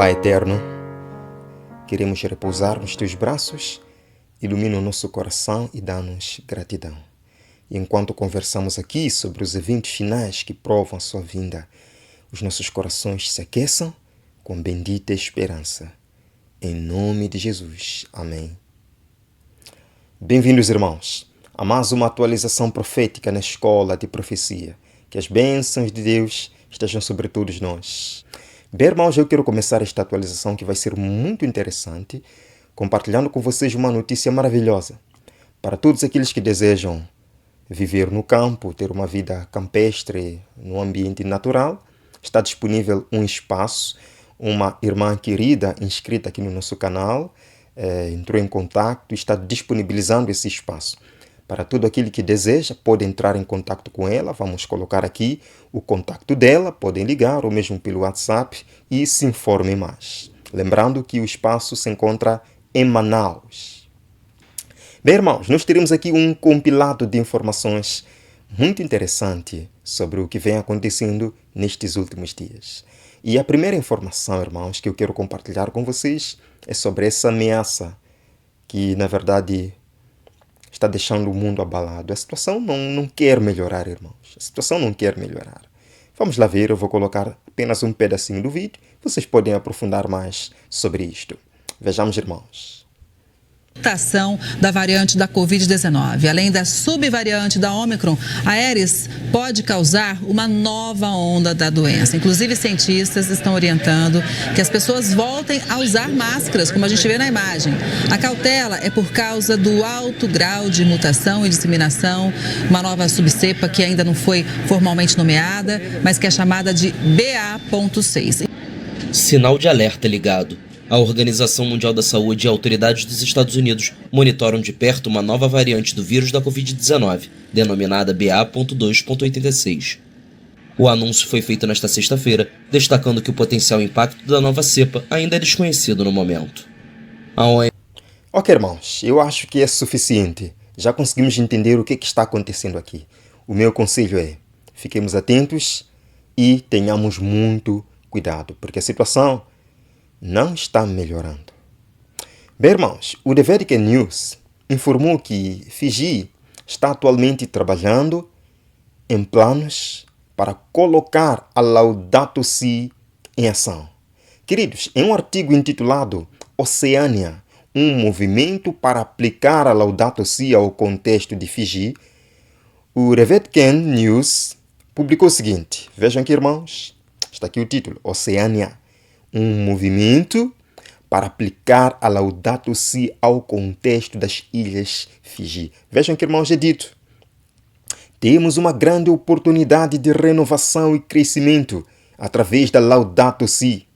Pai eterno, queremos repousar nos teus braços, ilumina o nosso coração e dá-nos gratidão. E enquanto conversamos aqui sobre os eventos finais que provam a sua vinda, os nossos corações se aqueçam com bendita esperança. Em nome de Jesus. Amém. Bem-vindos, irmãos, a mais uma atualização profética na Escola de Profecia. Que as bênçãos de Deus estejam sobre todos nós. Bem, irmãos, eu quero começar esta atualização que vai ser muito interessante, compartilhando com vocês uma notícia maravilhosa. Para todos aqueles que desejam viver no campo, ter uma vida campestre, no ambiente natural, está disponível um espaço. Uma irmã querida inscrita aqui no nosso canal entrou em contato e está disponibilizando esse espaço. Para todo aquele que deseja, pode entrar em contato com ela. Vamos colocar aqui o contato dela. Podem ligar ou mesmo pelo WhatsApp e se informem mais. Lembrando que o espaço se encontra em Manaus. Bem, irmãos, nós teremos aqui um compilado de informações muito interessante sobre o que vem acontecendo nestes últimos dias. E a primeira informação, irmãos, que eu quero compartilhar com vocês é sobre essa ameaça que, na verdade, está deixando o mundo abalado. A situação não quer melhorar, irmãos. A situação não quer melhorar. Vamos lá ver, eu vou colocar apenas um pedacinho do vídeo. Vocês podem aprofundar mais sobre isto. Vejamos, irmãos. Mutação da variante da Covid-19. Além da subvariante da Ômicron, a Aedes pode causar uma nova onda da doença. Inclusive, cientistas estão orientando que as pessoas voltem a usar máscaras, como a gente vê na imagem. A cautela é por causa do alto grau de mutação e disseminação, uma nova subcepa que ainda não foi formalmente nomeada, mas que é chamada de BA.6. Sinal de alerta ligado. A Organização Mundial da Saúde e autoridades dos Estados Unidos monitoram de perto uma nova variante do vírus da Covid-19, denominada BA.2.86. O anúncio foi feito nesta sexta-feira, destacando que o potencial impacto da nova cepa ainda é desconhecido no momento. Ok, irmãos, eu acho que é suficiente. Já conseguimos entender o que está acontecendo aqui. O meu conselho é: fiquemos atentos e tenhamos muito cuidado, porque a situação não está melhorando. Bem, irmãos, o The Vatican News informou que Fiji está atualmente trabalhando em planos para colocar a Laudato Si em ação. Queridos, em um artigo intitulado Oceania, um movimento para aplicar a Laudato Si ao contexto de Fiji, o The Vatican News publicou o seguinte. Vejam aqui, irmãos, está aqui o título, Oceania, um movimento para aplicar a Laudato Si ao contexto das ilhas Fiji. Vejam que, irmãos, é dito: temos uma grande oportunidade de renovação e crescimento através da Laudato Si.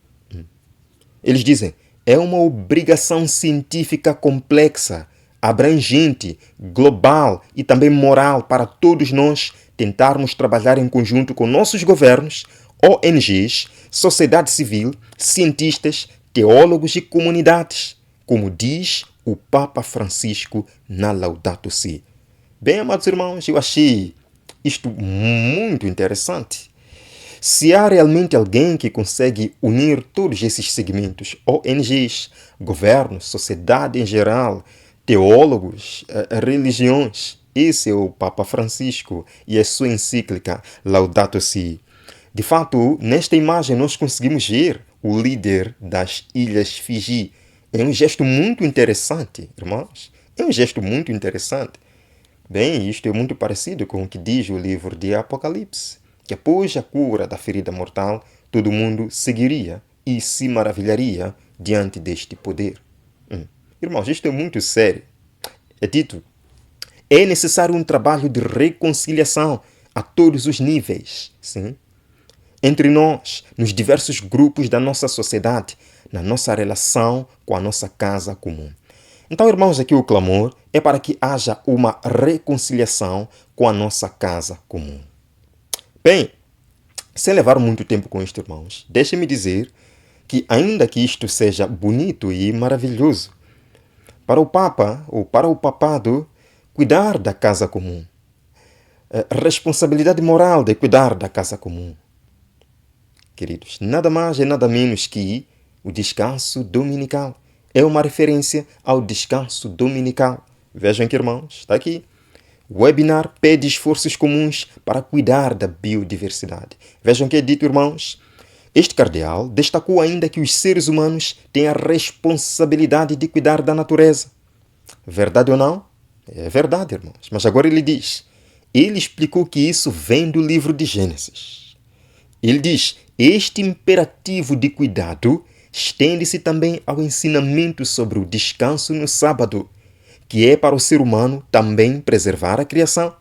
Eles dizem, é uma obrigação científica complexa, abrangente, global e também moral para todos nós tentarmos trabalhar em conjunto com nossos governos, ONGs, sociedade civil, cientistas, teólogos e comunidades, como diz o Papa Francisco na Laudato Si. Bem, amados irmãos, eu achei isto muito interessante. Se há realmente alguém que consegue unir todos esses segmentos, ONGs, governos, sociedade em geral, teólogos, religiões, esse é o Papa Francisco e a sua encíclica Laudato Si. De fato, nesta imagem nós conseguimos ver o líder das ilhas Fiji. É um gesto muito interessante, irmãos. É um gesto muito interessante. Bem, isto é muito parecido com o que diz o livro de Apocalipse, que após a cura da ferida mortal, todo mundo seguiria e se maravilharia diante deste poder. Irmãos, isto é muito sério. É dito, é necessário um trabalho de reconciliação a todos os níveis, sim? Entre nós, nos diversos grupos da nossa sociedade, na nossa relação com a nossa casa comum. Então, irmãos, aqui o clamor é para que haja uma reconciliação com a nossa casa comum. Bem, sem levar muito tempo com isto, irmãos, deixem-me dizer que ainda que isto seja bonito e maravilhoso, para o Papa ou para o papado, cuidar da casa comum, a responsabilidade moral de cuidar da casa comum, queridos, nada mais e nada menos que o descanso dominical. É uma referência ao descanso dominical. Vejam aqui, irmãos, está aqui. O webinar pede esforços comuns para cuidar da biodiversidade. Vejam que é dito, irmãos. Este cardeal destacou ainda que os seres humanos têm a responsabilidade de cuidar da natureza. Verdade ou não? É verdade, irmãos. Mas agora ele diz. Ele explicou que isso vem do livro de Gênesis. Ele diz, este imperativo de cuidado estende-se também ao ensinamento sobre o descanso no sábado, que é para o ser humano também preservar a criação.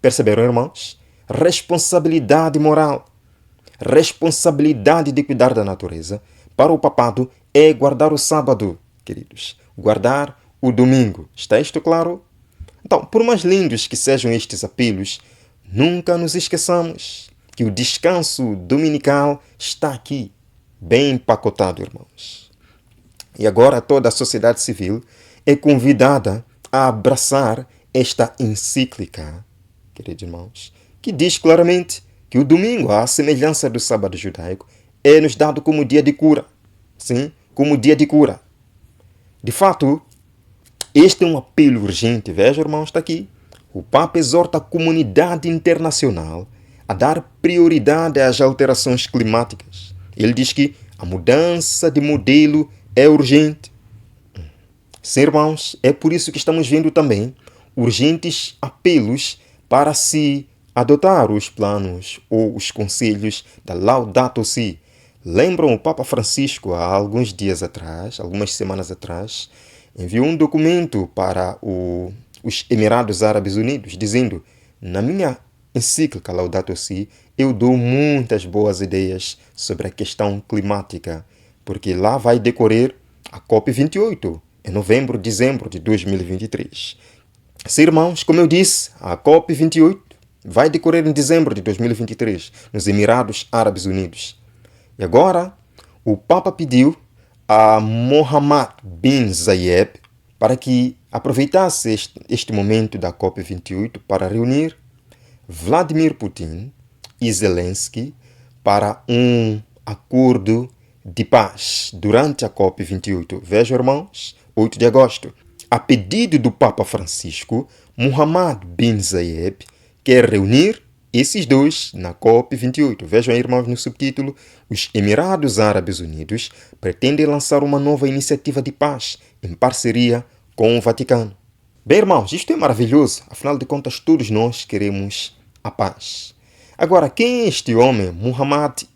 Perceberam, irmãos? Responsabilidade moral. Responsabilidade de cuidar da natureza para o papado é guardar o sábado, queridos. Guardar o domingo. Está isto claro? Então, por mais lindos que sejam estes apelos, nunca nos esqueçamos que o descanso dominical está aqui, bem empacotado, irmãos. E agora toda a sociedade civil é convidada a abraçar esta encíclica, queridos irmãos, que diz claramente que o domingo, à semelhança do sábado judaico, é nos dado como dia de cura. Sim, como dia de cura. De fato, este é um apelo urgente. Veja, irmãos, está aqui. O Papa exorta a comunidade internacional a dar prioridade às alterações climáticas. Ele diz que a mudança de modelo é urgente. Sim, irmãos, é por isso que estamos vendo também urgentes apelos para se adotar os planos ou os conselhos da Laudato Si. Lembram o Papa Francisco, há alguns dias atrás, algumas semanas atrás, enviou um documento para os Emirados Árabes Unidos, dizendo, na minha encíclica Laudato Si, eu dou muitas boas ideias sobre a questão climática, porque lá vai decorrer a COP28, em novembro, dezembro de 2023. Sim, irmãos, como eu disse, a COP28 vai decorrer em dezembro de 2023, nos Emirados Árabes Unidos. E agora, o Papa pediu a Mohammed bin Zayed para que aproveitasse este momento da COP28 para reunir Vladimir Putin e Zelensky para um acordo de paz durante a COP28. Vejam, irmãos, 8 de agosto. A pedido do Papa Francisco, Mohammed bin Zayed quer reunir esses dois na COP28. Vejam aí, irmãos, no subtítulo, os Emirados Árabes Unidos pretendem lançar uma nova iniciativa de paz em parceria com o Vaticano. Bem, irmãos, isto é maravilhoso. Afinal de contas, todos nós queremos a paz. Agora, quem é este homem, Mohammed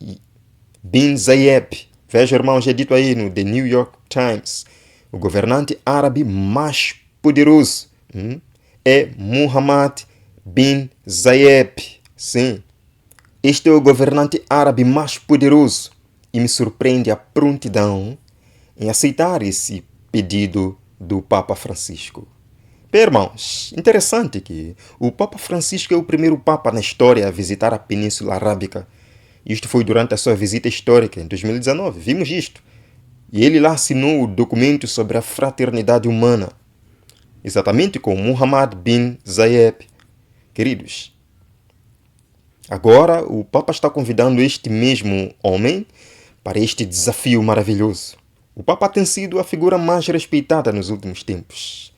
bin Zayed? Veja, irmãos, é dito aí no The New York Times. O governante árabe mais poderoso é Mohammed bin Zayed. Sim, este é o governante árabe mais poderoso e me surpreende a prontidão em aceitar esse pedido do Papa Francisco. Bem, irmãos, interessante que o Papa Francisco é o primeiro Papa na história a visitar a Península Arábica. Isto foi durante a sua visita histórica em 2019, vimos isto. E ele lá assinou o documento sobre a fraternidade humana, exatamente com Mohammed bin Zayed. Queridos, agora o Papa está convidando este mesmo homem para este desafio maravilhoso. O Papa tem sido a figura mais respeitada nos últimos tempos.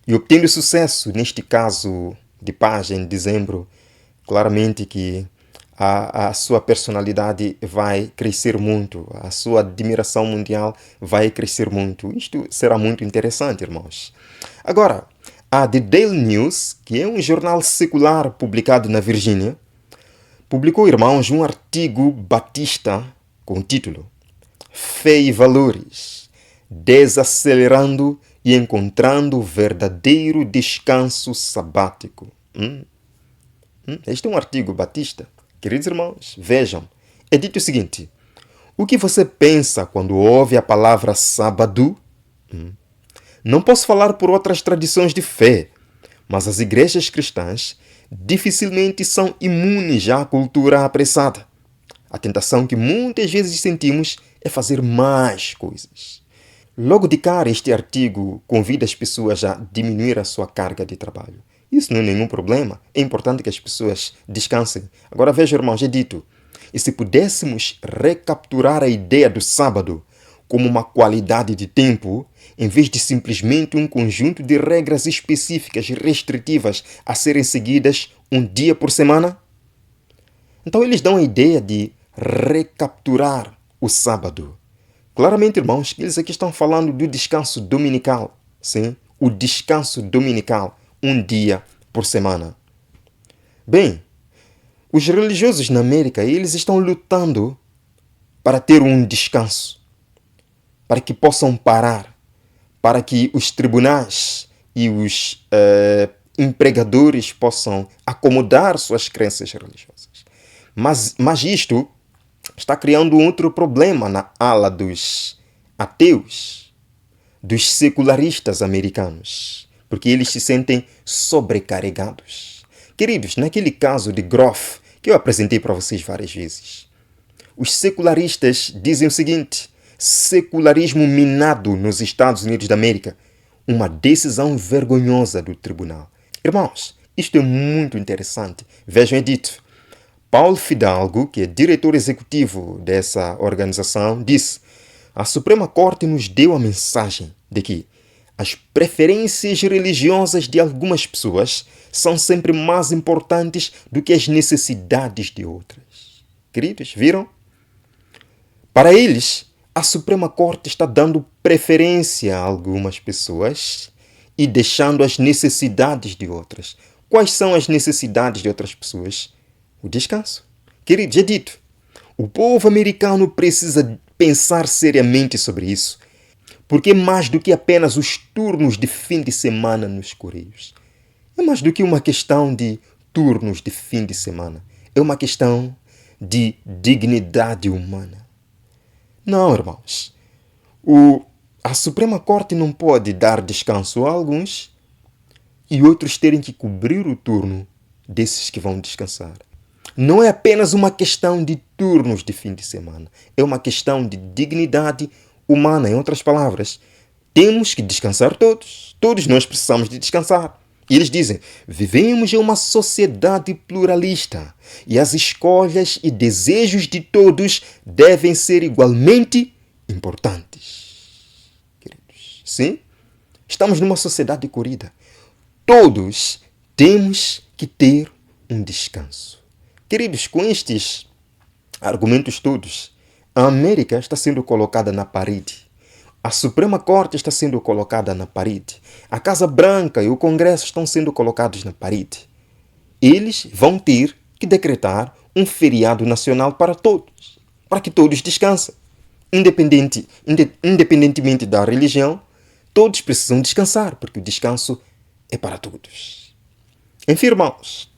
E obtendo sucesso neste caso de paz em dezembro, claramente que a sua personalidade vai crescer muito, a sua admiração mundial vai crescer muito. Isto será muito interessante, irmãos. Agora, a The Daily News, que é um jornal secular publicado na Virgínia, publicou, irmãos, um artigo batista com o título Fé e Valores, desacelerando e encontrando o verdadeiro descanso sabático. Este é um artigo batista. Queridos irmãos, vejam, é dito o seguinte: o que você pensa quando ouve a palavra sábado? Não posso falar por outras tradições de fé, mas as igrejas cristãs dificilmente são imunes à cultura apressada. A tentação que muitas vezes sentimos é fazer mais coisas. Logo de cara, este artigo convida as pessoas a diminuir a sua carga de trabalho. Isso não é nenhum problema. É importante que as pessoas descansem. Agora veja, irmãos, é dito. E se pudéssemos recapturar a ideia do sábado como uma qualidade de tempo, em vez de simplesmente um conjunto de regras específicas e restritivas a serem seguidas um dia por semana? Então eles dão a ideia de recapturar o sábado. Claramente, irmãos, eles aqui estão falando do descanso dominical. Sim, o descanso dominical, um dia por semana. Bem, os religiosos na América, eles estão lutando para ter um descanso, para que possam parar, para que os tribunais e os empregadores possam acomodar suas crenças religiosas. Mas isto está criando outro problema na ala dos ateus, dos secularistas americanos, porque eles se sentem sobrecarregados. Queridos, naquele caso de Groff, que eu apresentei para vocês várias vezes, os secularistas dizem o seguinte: secularismo minado nos Estados Unidos da América, uma decisão vergonhosa do tribunal. Irmãos, isto é muito interessante. Vejam, é dito. Paulo Fidalgo, que é diretor executivo dessa organização, disse: a Suprema Corte nos deu a mensagem de que as preferências religiosas de algumas pessoas são sempre mais importantes do que as necessidades de outras. Queridos, viram? Para eles, a Suprema Corte está dando preferência a algumas pessoas e deixando as necessidades de outras. Quais são as necessidades de outras pessoas? O descanso. Queridos, é dito. O povo americano precisa pensar seriamente sobre isso, porque é mais do que apenas os turnos de fim de semana nos Correios. É mais do que uma questão de turnos de fim de semana. É uma questão de dignidade humana. Não, irmãos. A Suprema Corte não pode dar descanso a alguns e outros terem que cobrir o turno desses que vão descansar. Não é apenas uma questão de turnos de fim de semana. É uma questão de dignidade humana. Em outras palavras, temos que descansar todos. Todos nós precisamos de descansar. E eles dizem: vivemos em uma sociedade pluralista e as escolhas e desejos de todos devem ser igualmente importantes. Queridos, sim? Estamos numa sociedade corrida. Todos temos que ter um descanso. Queridos, com estes argumentos todos, a América está sendo colocada na parede. A Suprema Corte está sendo colocada na parede. A Casa Branca e o Congresso estão sendo colocados na parede. Eles vão ter que decretar um feriado nacional para todos, para que todos descansem. Independentemente da religião, todos precisam descansar, porque o descanso é para todos. Enfim, irmãos,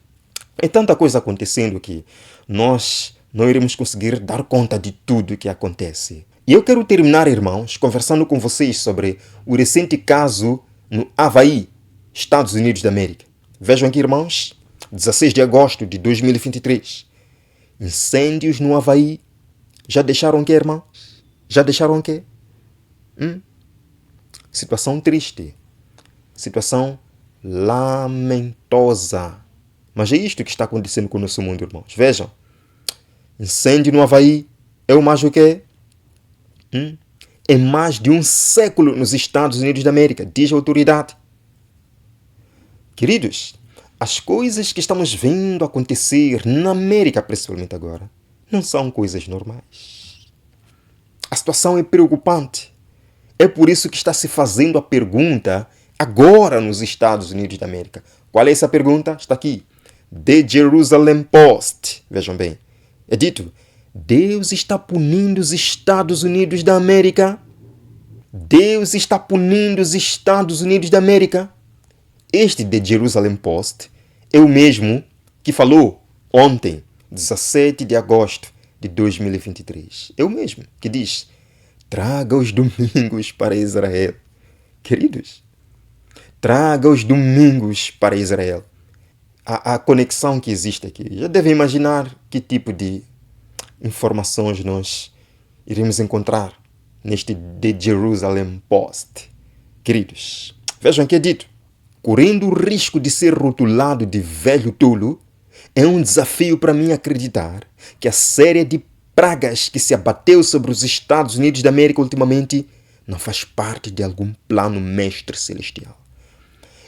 é tanta coisa acontecendo que nós não iremos conseguir dar conta de tudo que acontece. E eu quero terminar, irmãos, conversando com vocês sobre o recente caso no Havaí, Estados Unidos da América. Vejam aqui, irmãos, 16 de agosto de 2023. Incêndios no Havaí. Já deixaram o quê, irmãos? Já deixaram o quê? Situação triste. Situação lamentosa. Mas é isto que está acontecendo com o nosso mundo, irmãos. Vejam. Incêndio no Havaí é o mais o quê? É mais de um século nos Estados Unidos da América, diz a autoridade. Queridos, as coisas que estamos vendo acontecer na América, principalmente agora, não são coisas normais. A situação é preocupante. É por isso que está se fazendo a pergunta agora nos Estados Unidos da América. Qual é essa pergunta? Está aqui. The Jerusalem Post. Vejam bem. É dito: Deus está punindo os Estados Unidos da América. Deus está punindo os Estados Unidos da América. Este The Jerusalem Post é o mesmo que falou ontem, 17 de agosto de 2023. É o mesmo que diz: traga os domingos para Israel. Queridos, traga os domingos para Israel. A conexão que existe aqui. Já devem imaginar que tipo de informações nós iremos encontrar neste The Jerusalem Post. Queridos, vejam que é dito: correndo o risco de ser rotulado de velho tolo, é um desafio para mim acreditar que a série de pragas que se abateu sobre os Estados Unidos da América ultimamente não faz parte de algum plano mestre celestial.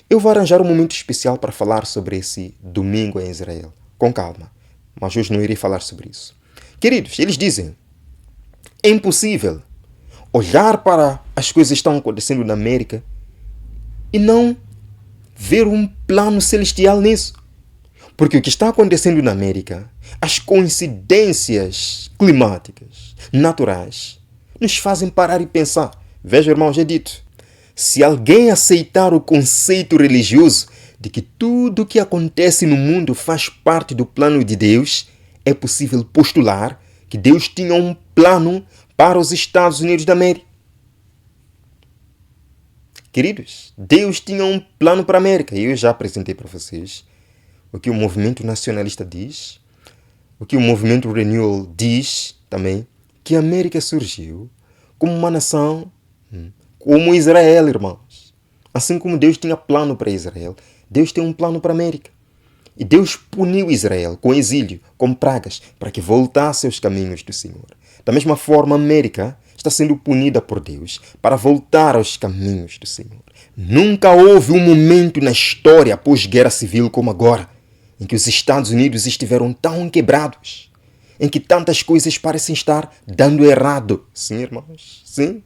Eu vou arranjar um momento especial para falar sobre esse domingo em Israel, com calma, mas hoje não irei falar sobre isso. Queridos, eles dizem, é impossível olhar para as coisas que estão acontecendo na América e não ver um plano celestial nisso. Porque o que está acontecendo na América, as coincidências climáticas, naturais, nos fazem parar e pensar. Veja, irmãos, é dito, se alguém aceitar o conceito religioso de que tudo o que acontece no mundo faz parte do plano de Deus, é possível postular que Deus tinha um plano para os Estados Unidos da América. Queridos, Deus tinha um plano para a América. E eu já apresentei para vocês o que o movimento nacionalista diz, o que o movimento Renewal diz também, que a América surgiu como uma nação, como Israel, irmãos. Assim como Deus tinha plano para Israel, Deus tem um plano para a América. E Deus puniu Israel com exílio, com pragas, para que voltasse aos caminhos do Senhor. Da mesma forma, a América está sendo punida por Deus para voltar aos caminhos do Senhor. Nunca houve um momento na história pós-guerra civil como agora, em que os Estados Unidos estiveram tão quebrados, em que tantas coisas parecem estar dando errado. Sim, irmãos, sim.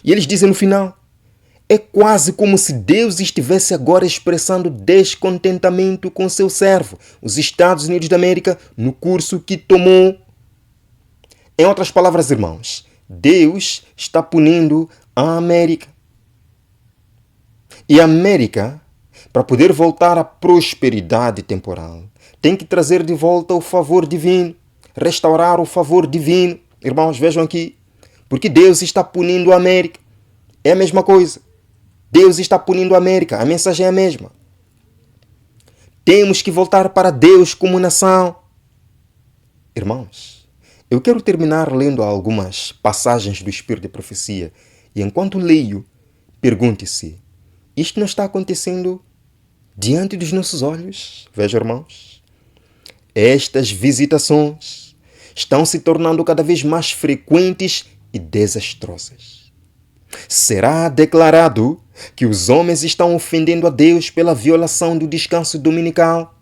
E eles dizem no final, é quase como se Deus estivesse agora expressando descontentamento com seu servo, os Estados Unidos da América, no curso que tomou. Em outras palavras, irmãos, Deus está punindo a América. E a América, para poder voltar à prosperidade temporal, tem que trazer de volta o favor divino, restaurar o favor divino. Irmãos, vejam aqui, porque Deus está punindo a América. É a mesma coisa. Deus está punindo a América. A mensagem é a mesma. Temos que voltar para Deus como nação. Irmãos, eu quero terminar lendo algumas passagens do Espírito de Profecia. E enquanto leio, pergunte-se, isto não está acontecendo diante dos nossos olhos? Veja, irmãos, estas visitações estão se tornando cada vez mais frequentes e desastrosas. Será declarado que os homens estão ofendendo a Deus pela violação do descanso dominical.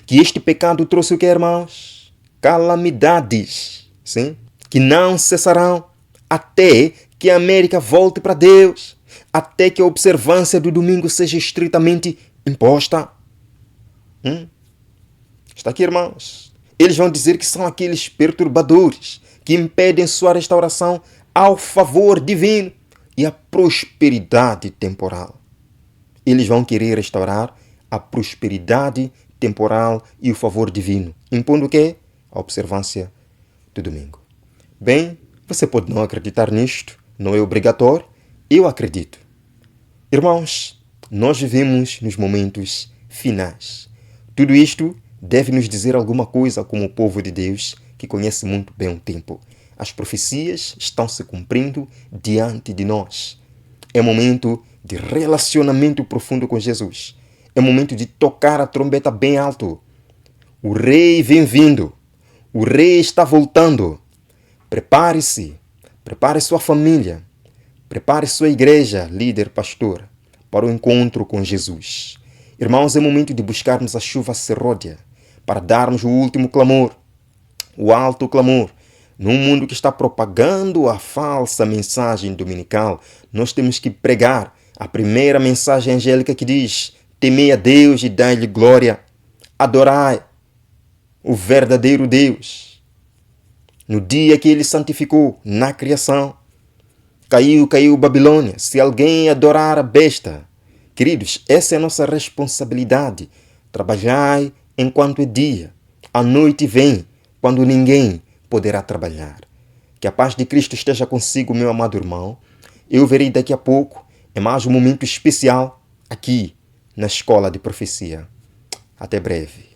Que este pecado trouxe o que, irmãos? Calamidades, sim? Que não cessarão até que a América volte para Deus, até que a observância do domingo seja estritamente imposta. Está aqui, irmãos. Eles vão dizer que são aqueles perturbadores que impedem sua restauração ao favor divino e à prosperidade temporal. Eles vão querer restaurar a prosperidade temporal e o favor divino, impondo o quê? A observância do domingo. Bem, você pode não acreditar nisto, não é obrigatório, eu acredito. Irmãos, nós vivemos nos momentos finais. Tudo isto deve nos dizer alguma coisa como o povo de Deus que conhece muito bem o tempo. As profecias estão se cumprindo diante de nós. É momento de relacionamento profundo com Jesus. É momento de tocar a trombeta bem alto. O rei vem vindo. O rei está voltando. Prepare-se. Prepare sua família. Prepare sua igreja, líder, pastor, para o encontro com Jesus. Irmãos, é momento de buscarmos a chuva serródia para darmos o último clamor, o alto clamor. Num mundo que está propagando a falsa mensagem dominical, nós temos que pregar a primeira mensagem angélica que diz: temei a Deus e dai-lhe glória, adorai o verdadeiro Deus. No dia que ele santificou na criação, caiu Babilônia. Se alguém adorar a besta, queridos, essa é a nossa responsabilidade. Trabalhai enquanto é dia, a noite vem, quando ninguém poderá trabalhar. Que a paz de Cristo esteja consigo, meu amado irmão. Eu verei daqui a pouco, é mais um momento especial aqui na Escola de Profecia. Até breve.